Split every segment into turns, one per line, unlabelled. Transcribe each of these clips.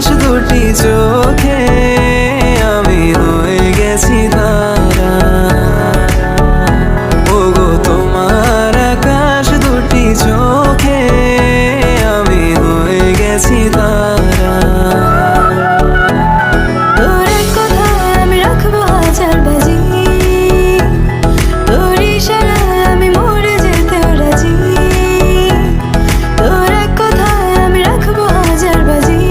আকাশ দুটি চোখে আমি হয়ে গেছি তারা। ওগো তোমার আকাশ দুটি চোখে আমি হয়ে গেছি তারা।
তোর এক কথায় আমি রাখবো হাজার বাজি, তোর ইশারায় আমি মরে যেতেও রাজি। তোর এক কথায় আমি রাখবো হাজার বাজি,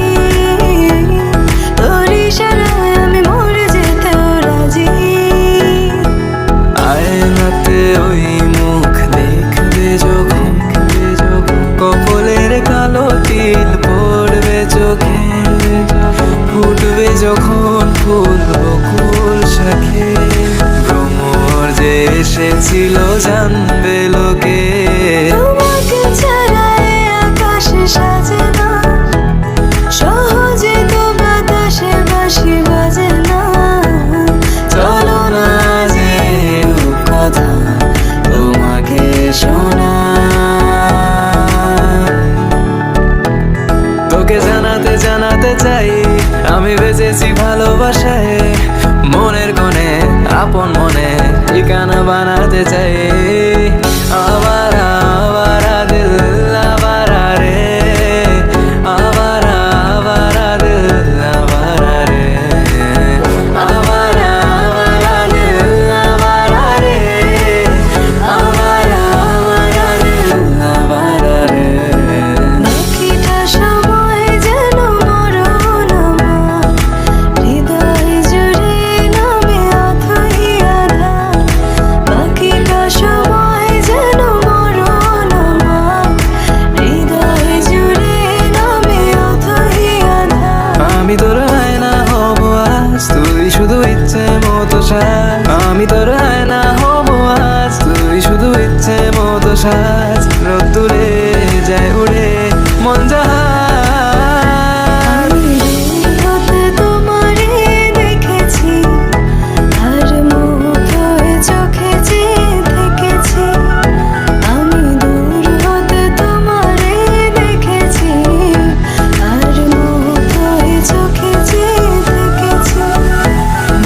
তোর ইশারায় আমি মরে যেতেও রাজি।
আয়নাতে ওই মুখ দেখবে যখন, কপালের কালো তিল পড়বে চোখে, ফুটবে যখন ফুল বকুল শাখে। ভ্রমর যে এসেছিল জানবে লোকে,
তোমাকে ছাড়া এ আকাশ সাজে না, সহজে তো বাতাসে বাঁশি বাজে না।
চলো না যে কথা তোমাকে শোনা। তোকে জানাতে জানাতে চাই আমি বেঁচেছি ভালোবাসায়, মনের কোণে আপন মনে ঠিকানা বানাতে চাই। আবারা আবারা দিল আবারা রে, আবারা আবারা দিল আবারা রে, আবারা আবারা দিল আবারা রে, আবারা আবারা দিল আবারা রে।
বাকিটা সময় যেন মরণ আমার, হৃদয় জুড়ে নামে অথই আধার। বাকিটা সময় যেন মরণ আমার, হৃদয় জুড়ে নামে অথই আধার।
আমি তোর আয়না হব আজ, তুই শুধু ইচ্ছে মতো সাজ। আমি তোর আয়না হব আজ, তুই শুধু ইচ্ছে মতো সাজ। রোদ্দুরে যায় উড়ে মন জাহাজ।
আমি হতে তোমারে দেখেছি, আর মুঠোয় চোখে চেয়ে থেকেছি। আমি দূর হতে তোমারে দেখেছি, আর মুঠোয় চোখে চেয়ে থেকেছি।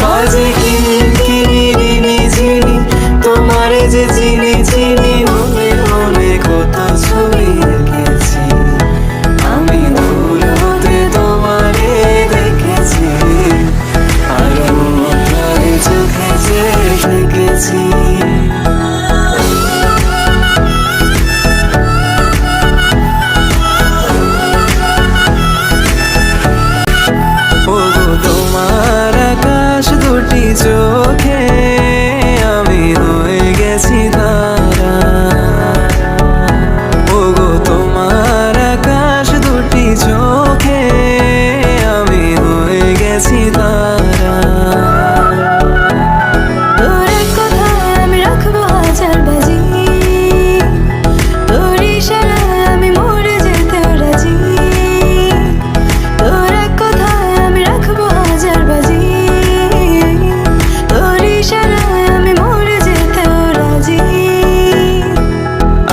বাজে কিনি চিনি তোমারে যে চিনি চিনি, মনে মনে কত ছবি রেখেছি। আমি দূর হতে তোমারে দেখেছি, আর মুঠোয় চোখে চেয়ে থেকেছি। ওগো তোমার আকাশ দুটি চোখে আমি হয়ে গেছি তারা। ওগো তোমার আকাশ দুটি চোখে আমি হয়ে গেছি তারা।
তোর এক কথায় আমি রাখবো হাজার বাজি, তোর ইশারায় আমি মরে যেতেও রাজি। তোর এক কথায় আমি রাখবো হাজার বাজি, তোর ইশারায় আমি মরে যেতেও রাজি।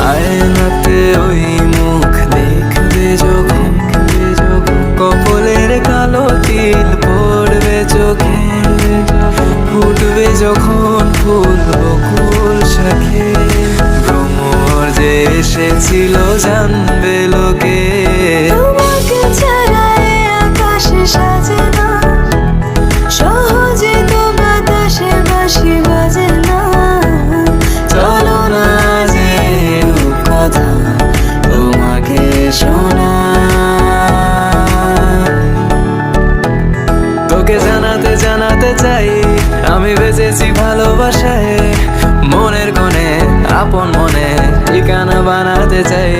আয়নাতে ওই মুখ দেখবে যখন, কপালের কালো তিল পড়বে চোখে, ফুটবে যখন ফুল বকুল শাখে। ভ্রমর যে এসেছিল জানবে লোকে,
তোমাকে ছাড়া এ আকাশ সাজে না, সহজে তো বাতাসে বাঁশি বাজে না।
চলো না যে কথা তোমাকে শোনা। তোকে জানাতে জানাতে চাই আমি বেঁচেছি ভালোবাসায়, মনের কোণে আপন মনে ঠিকানা বানাতে চাই।